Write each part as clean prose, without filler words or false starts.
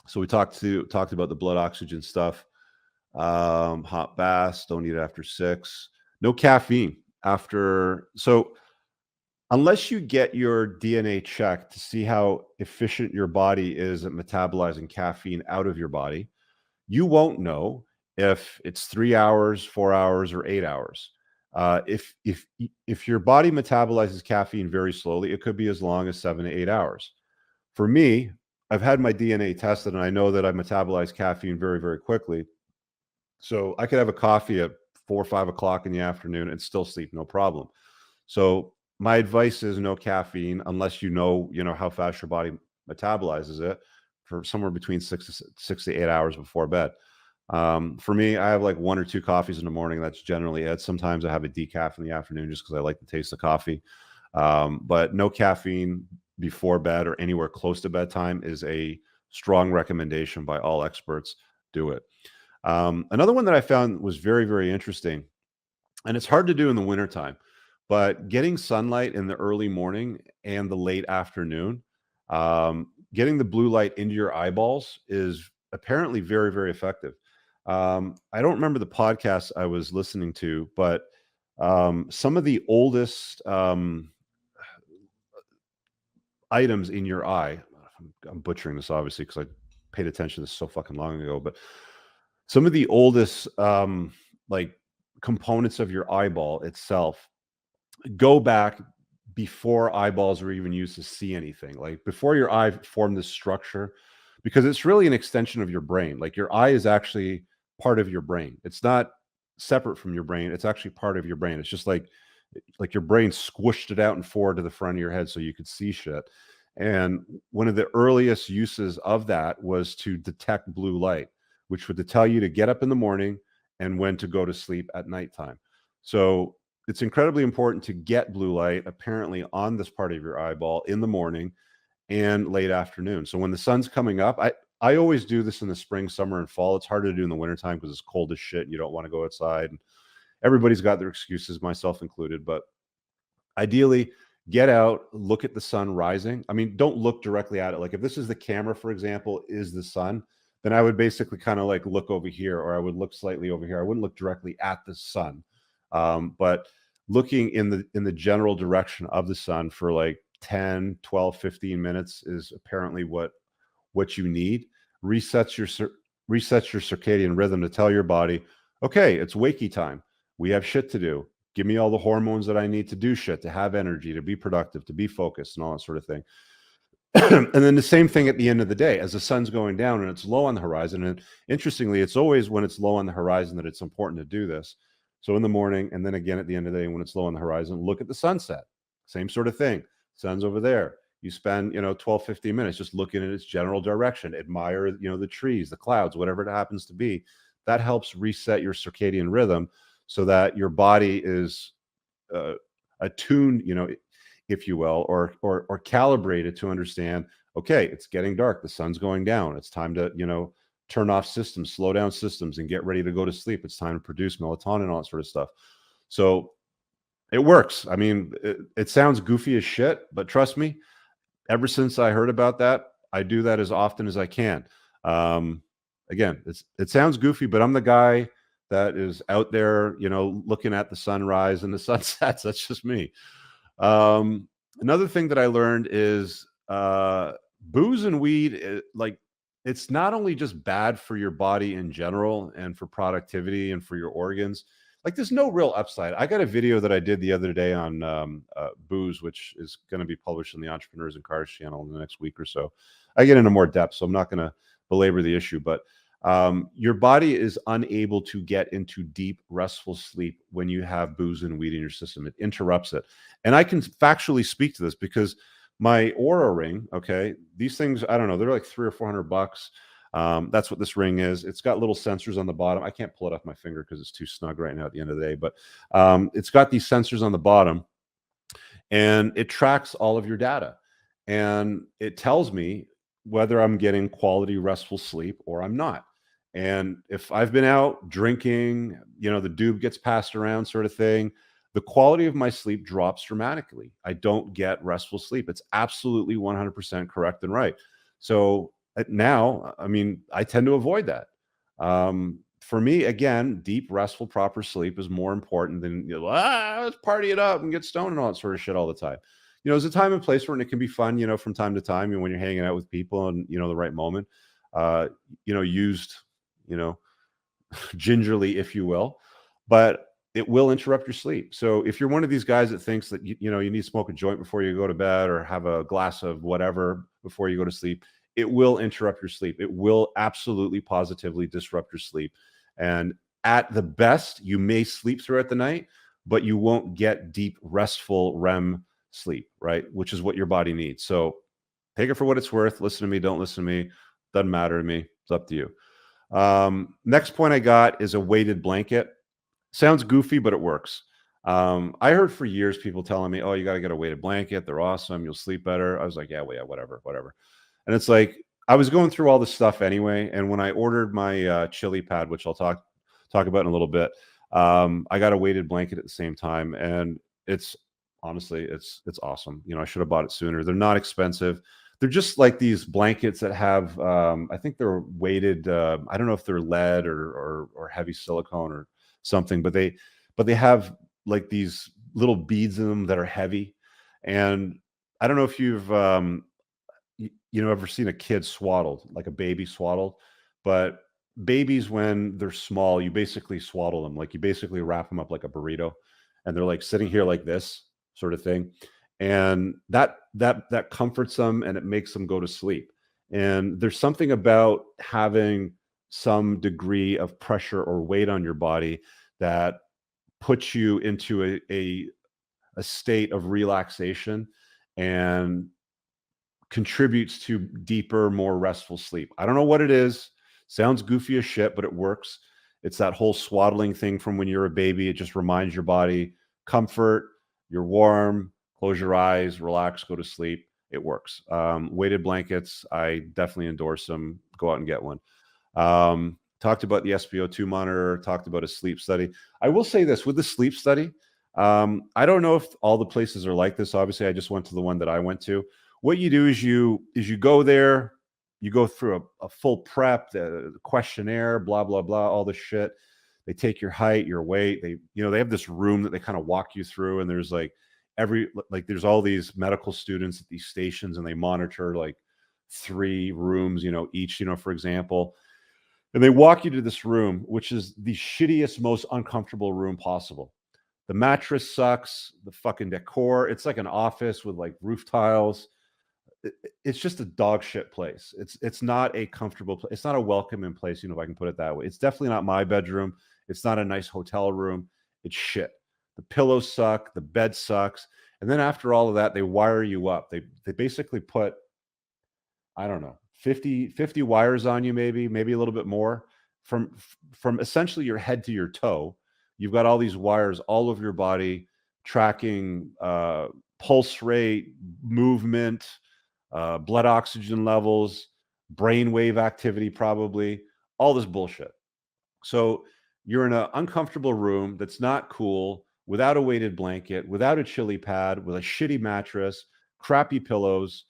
So we talked about the blood oxygen stuff. Hot baths, don't eat after 6. No caffeine after. So unless you get your DNA checked to see how efficient your body is at metabolizing caffeine out of your body, you won't know if it's 3 hours, 4 hours, or 8 hours. If your body metabolizes caffeine very slowly, it could be as long as 7 to 8 hours. For me, I've had my DNA tested, and I know that I metabolize caffeine very, very quickly. So I could have a coffee at 4 or 5 o'clock in the afternoon and still sleep, no problem. So my advice is no caffeine unless you know how fast your body metabolizes it for somewhere between 6 to 8 hours before bed. For me, I have like 1 or 2 coffees in the morning. That's generally it. Sometimes I have a decaf in the afternoon just because I like the taste of coffee. But no caffeine before bed or anywhere close to bedtime is a strong recommendation by all experts. Do it. Another one that I found was very, very interesting, and it's hard to do in the wintertime, but getting sunlight in the early morning and the late afternoon, getting the blue light into your eyeballs is apparently very, very effective. I don't remember the podcast I was listening to, but some of the oldest items in your eye, I'm butchering this obviously because I paid attention to this so fucking long ago, but some of the oldest like components of your eyeball itself go back before eyeballs were even used to see anything. Like before your eye formed this structure, because it's really an extension of your brain. Like your eye is actually part of your brain. It's not separate from your brain. It's actually part of your brain. It's just like your brain squished it out and forward to the front of your head so you could see shit. And one of the earliest uses of that was to detect blue light, which would tell you to get up in the morning and when to go to sleep at nighttime. So it's incredibly important to get blue light apparently on this part of your eyeball in the morning and late afternoon. So when the sun's coming up, I always do this in the spring, summer, and fall. It's harder to do in the wintertime because it's cold as shit and you don't want to go outside. And everybody's got their excuses, myself included. But ideally, get out, look at the sun rising. I mean, don't look directly at it. Like if this is the camera, for example, is the sun, then I would basically kind of like look over here, or I would look slightly over here. I wouldn't look directly at the sun, but looking in the general direction of the sun for like 10, 12, 15 minutes is apparently what you need. Resets your resets your circadian rhythm to tell your body, okay, it's wakey time. We have shit to do. Give me all the hormones that I need to do shit, to have energy, to be productive, to be focused, and all that sort of thing. And then the same thing at the end of the day, as the sun's going down and it's low on the horizon. And interestingly, it's always when it's low on the horizon that it's important to do this. So in the morning, and then again at the end of the day, when it's low on the horizon, look at the sunset. Same sort of thing. Sun's over there. You spend, 12, 15 minutes just looking at its general direction, admire, the trees, the clouds, whatever it happens to be. That helps reset your circadian rhythm so that your body is attuned, if you will, or calibrated to understand, okay, it's getting dark, the sun's going down, it's time to, turn off systems, slow down systems, and get ready to go to sleep. It's time to produce melatonin and all that sort of stuff. So it works. I mean, it sounds goofy as shit, but trust me, ever since I heard about that, I do that as often as I can. Again, it sounds goofy, but I'm the guy that is out there, looking at the sunrise and the sunsets. That's just me. Another thing that I learned is booze and weed, it's not only just bad for your body in general and for productivity and for your organs. Like there's no real upside. I got a video that I did the other day on booze, which is going to be published in the Entrepreneurs and Cars channel in the next week or so. I get into more depth, so I'm not going to belabor the issue, but your body is unable to get into deep, restful sleep when you have booze and weed in your system. It interrupts it. And I can factually speak to this because my Aura ring, okay, these things, I don't know, they're like $300 or $400. That's what this ring is. It's got little sensors on the bottom. I can't pull it off my finger because it's too snug right now at the end of the day, but it's got these sensors on the bottom and it tracks all of your data. And it tells me whether I'm getting quality, restful sleep or I'm not. And if I've been out drinking, the doob gets passed around sort of thing, the quality of my sleep drops dramatically. I don't get restful sleep. It's absolutely 100% correct and right. So Now, I mean, I tend to avoid that. For me, again, deep, restful, proper sleep is more important than, let's party it up and get stoned and all that sort of shit all the time. There's a time and place where it can be fun, from time to time, when you're hanging out with people and, the right moment, uh, used, you know, gingerly, if you will, but it will interrupt your sleep. So if you're one of these guys that thinks that you need to smoke a joint before you go to bed or have a glass of whatever before you go to sleep, it will interrupt your sleep. It will absolutely positively disrupt your sleep. And at the best, you may sleep throughout the night, but you won't get deep, restful REM sleep, right? Which is what your body needs. So take it for what it's worth. Listen to me, don't listen to me. Doesn't matter to me. It's up to you. Next point I got is a weighted blanket. Sounds goofy, but it works. I heard for years people telling me, "Oh, you got to get a weighted blanket. They're awesome. You'll sleep better." I was like, "Yeah, well, yeah, whatever, whatever." And it's like I was going through all this stuff anyway. And when I ordered my chili pad, which I'll talk about in a little bit, I got a weighted blanket at the same time, and it's honestly it's awesome. I should have bought it sooner. They're not expensive. They're just like these blankets that have, I think they're weighted. I don't know if they're lead or heavy silicone or something, but they have like these little beads in them that are heavy. And I don't know if you've ever seen a kid swaddled, like a baby swaddled, but babies when they're small, you basically swaddle them, like you basically wrap them up like a burrito, and they're like sitting here like this sort of thing, and that comforts them and it makes them go to sleep. And there's something about having some degree of pressure or weight on your body that puts you into a state of relaxation and contributes to deeper, more restful sleep. I don't know what it is. Sounds goofy as shit, but it works. It's that whole swaddling thing from when you're a baby. It just reminds your body comfort, you're warm, close your eyes, relax, go to sleep. It works. Weighted blankets, I definitely endorse them. Go out and get one. Talked about the SpO2 monitor, talked about a sleep study. I will say this with the sleep study. I don't know if all the places are like this. Obviously, I just went to the one that I went to. What you do is you go there, you go through a full prep, the questionnaire, blah blah blah, all this shit. They take your height, your weight. They have this room that they kind of walk you through, and there's there's all these medical students at these stations, and they monitor like 3 rooms, each, for example. And they walk you to this room, which is the shittiest, most uncomfortable room possible. The mattress sucks. The fucking decor, it's like an office with like roof tiles. It's just a dog shit place. It's not a comfortable place. It's not a welcoming place, if I can put it that way. It's definitely not my bedroom. It's not a nice hotel room. It's shit. The pillows suck. The bed sucks. And then after all of that, they wire you up. They basically put, I don't know, 50 wires on you, maybe a little bit more, from essentially your head to your toe. You've got all these wires all over your body tracking pulse rate, movement, blood oxygen levels, brainwave activity, probably all this bullshit. So you're in an uncomfortable room that's not cool, without a weighted blanket, without a chili pad, with a shitty mattress, crappy pillows.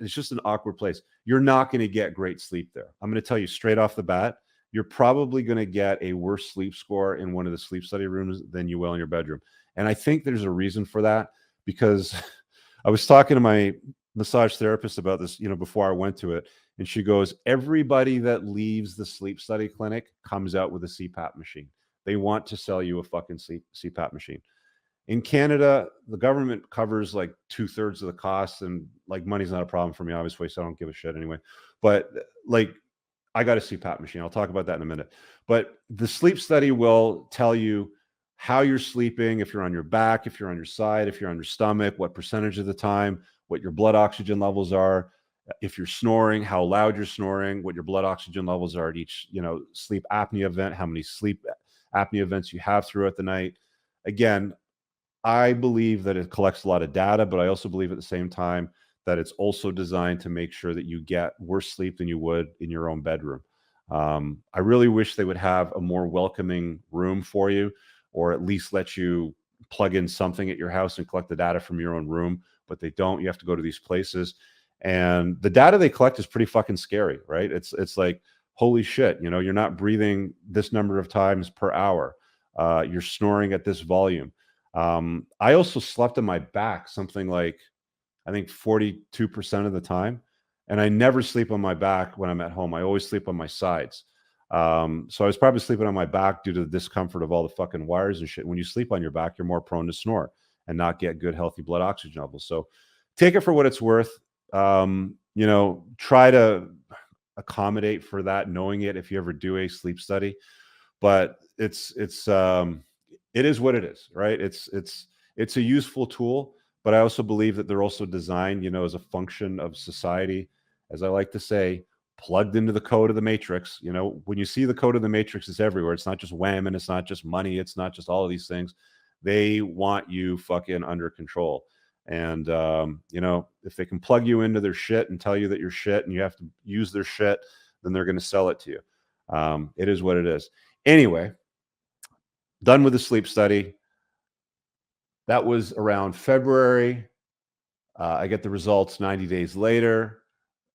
It's just an awkward place. You're not going to get great sleep there. I'm going to tell you straight off the bat, you're probably going to get a worse sleep score in one of the sleep study rooms than you will in your bedroom. And I think there's a reason for that, because I was talking to my massage therapist about this, before I went to it. And she goes, everybody that leaves the sleep study clinic comes out with a CPAP machine. They want to sell you a fucking CPAP machine. In Canada, the government covers like 2/3 of the costs, and like money's not a problem for me, obviously, so I don't give a shit anyway. But like, I got a CPAP machine. I'll talk about that in a minute. But the sleep study will tell you how you're sleeping, if you're on your back, if you're on your side, if you're on your stomach, what percentage of the time, what your blood oxygen levels are, if you're snoring, how loud you're snoring, what your blood oxygen levels are at each, sleep apnea event, how many sleep apnea events you have throughout the night. Again, I believe that it collects a lot of data, but I also believe at the same time that it's also designed to make sure that you get worse sleep than you would in your own bedroom. I really wish they would have a more welcoming room for you, or at least let you plug in something at your house and collect the data from your own room, but they don't. You have to go to these places. And the data they collect is pretty fucking scary, right? It's like, holy shit, you know, you're not breathing this number of times per hour. You're snoring at this volume. I also slept on my back something like, I think 42% of the time. And I never sleep on my back when I'm at home. I always sleep on my sides. So I was probably sleeping on my back due to the discomfort of all the fucking wires and shit. When you sleep on your back, you're more prone to snore and not get good, healthy blood oxygen levels. So take it for what it's worth. You know, try to accommodate for that, knowing it if you ever do a sleep study. But it is what it is, right? It's a useful tool, but I also believe that they're also designed, you know, as a function of society, as I like to say, plugged into the code of the matrix. You know, when you see the code of the matrix, it's everywhere. It's not just wham, and it's not just money, it's not just all of these things. They want you fucking under control. And you know, if they can plug you into their shit and tell you that you're shit and you have to use their shit, then they're going to sell it to you. It is what it is. Anyway, done with the sleep study. That was around February. I get the results 90 days later.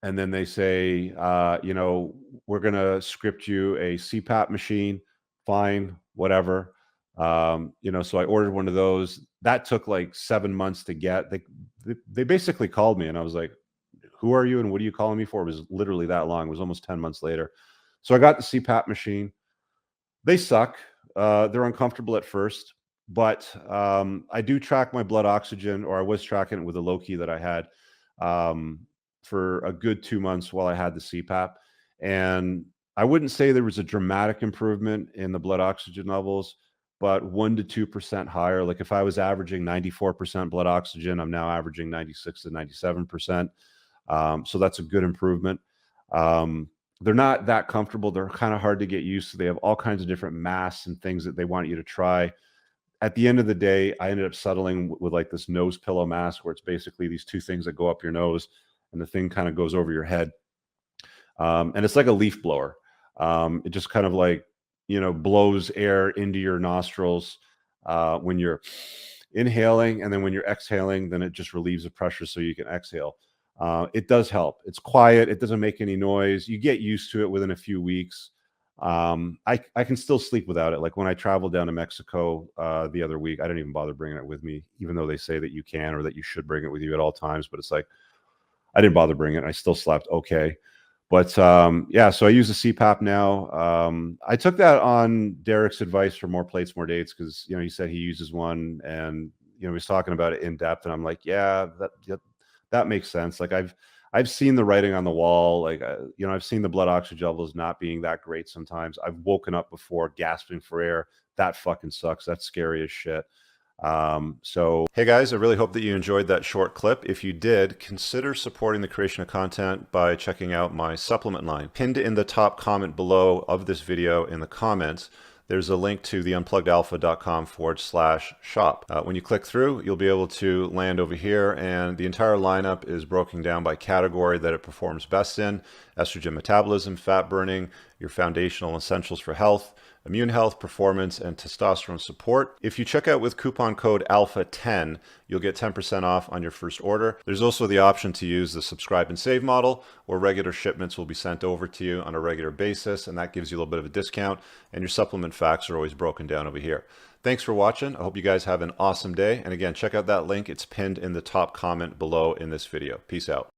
And then they say, you know, we're going to script you a CPAP machine. Fine, whatever. You know, so I ordered one of those. That took like 7 months to get. They basically called me and I was like, who are you and what are you calling me for? It was literally that long. It was almost 10 months later. So I got the CPAP machine. They suck. They're uncomfortable at first, but I do track my blood oxygen, or I was tracking it with a low key that I had for a good 2 months while I had the CPAP. And I wouldn't say there was a dramatic improvement in the blood oxygen levels, but 1 to 2% higher. Like if I was averaging 94% blood oxygen, I'm now averaging 96 to 97%. So that's a good improvement. They're not that comfortable. They're kind of hard to get used to. They have all kinds of different masks and things that they want you to try. At the end of the day, I ended up settling with like this nose pillow mask where it's basically these two things that go up your nose and the thing kind of goes over your head. And it's like a leaf blower. It just kind of like, you know, blows air into your nostrils when you're inhaling. And then when you're exhaling, then it just relieves the pressure so you can exhale. It does help. It's quiet. It doesn't make any noise. You get used to it within a few weeks. I can still sleep without it. Like when I traveled down to Mexico the other week, I didn't even bother bringing it with me, even though they say that you can or that you should bring it with you at all times. But it's like, I didn't bother bringing it. I still slept okay. But yeah, so I use the CPAP now. I took that on Derek's advice for more plates, more dates, because you know he said he uses one, and you know he was talking about it in depth, and I'm like, yeah, that makes sense. Like I've seen the writing on the wall. Like you know, I've seen the blood oxygen levels not being that great sometimes. I've woken up before gasping for air. That fucking sucks. That's scary as shit. So hey guys, I really hope that you enjoyed that short clip. If you did, consider supporting the creation of content by checking out my supplement line. Pinned in the top comment below of this video in the comments, there's a link to the unpluggedalpha.com/shop. When you click through, you'll be able to land over here, and the entire lineup is broken down by category that it performs best in: estrogen metabolism, fat burning, your foundational essentials for health, immune health, performance, and testosterone support. If you check out with coupon code ALPHA10, you'll get 10% off on your first order. There's also the option to use the subscribe and save model, where regular shipments will be sent over to you on a regular basis, and that gives you a little bit of a discount, and your supplement facts are always broken down over here. Thanks for watching. I hope you guys have an awesome day. And again, check out that link. It's pinned in the top comment below in this video. Peace out.